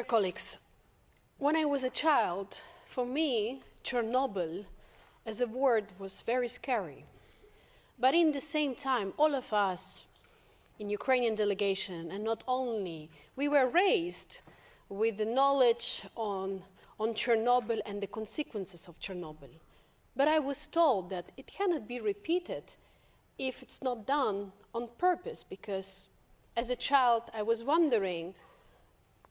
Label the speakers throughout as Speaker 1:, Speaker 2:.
Speaker 1: colleagues, when I was a child, for me, Chernobyl as a word was very scary. But in the same time, all of us in Ukrainian delegation, and not only, we were raised with the knowledge on Chernobyl and the consequences of Chernobyl. But I was told that it cannot be repeated if it's not done on purpose, because as a child I was wondering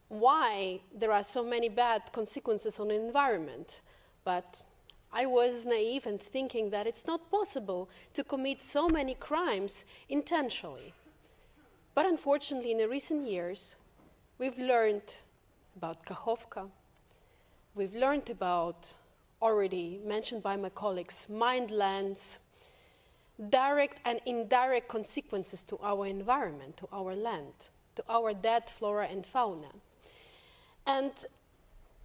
Speaker 1: why there are so many bad consequences on the environment. But I was naive and thinking that it's not possible to commit so many crimes intentionally. But unfortunately, in the recent years, we've learned about Kakhovka, we've learned about, already mentioned by my colleagues, mined lands, direct and indirect consequences to our environment, to our land, to our dead flora and fauna. And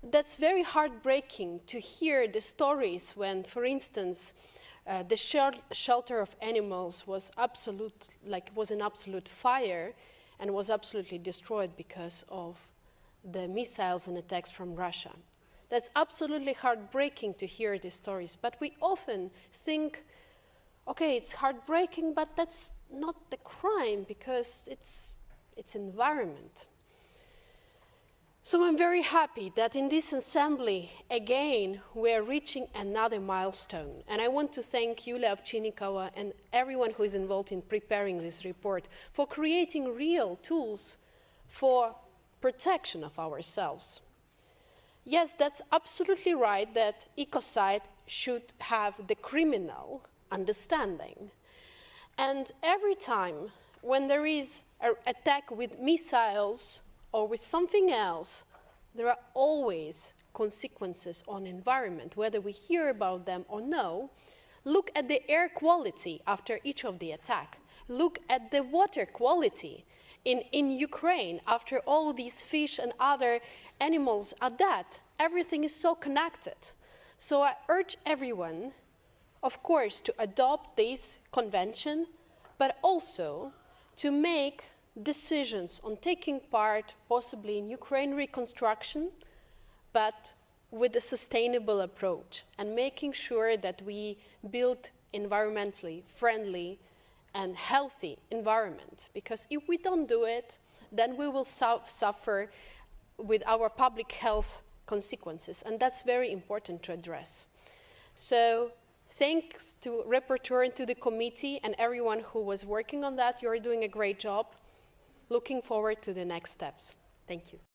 Speaker 1: that's very heartbreaking to hear the stories when, for instance, the shelter of animals was an absolute fire and was absolutely destroyed because of the missiles and attacks from Russia. That's absolutely heartbreaking to hear these stories, but we often think, okay, it's heartbreaking, but that's not the crime because it's environment. So I'm very happy that in this assembly, again, we're reaching another milestone. And I want to thank Yulia Ovchinnikova and everyone who is involved in preparing this report for creating real tools for protection of ourselves. Yes, that's absolutely right that ecocide should have the criminal understanding. And every time when there is an attack with missiles or with something else, there are always consequences on environment, whether we hear about them or no. Look at the air quality after each of the attack. Look at the water quality in Ukraine after all these fish and other animals are dead. Everything is so connected. So I urge everyone, of course, to adopt this convention, but also to make decisions on taking part possibly in Ukraine reconstruction, but with a sustainable approach and making sure that we build environmentally friendly and healthy environment. Because if we don't do it, then we will suffer with our public health consequences, and that's very important to address. So thanks to rapporteur and to the committee and everyone who was working on that. You're doing a great job. Looking forward to the next steps. Thank you.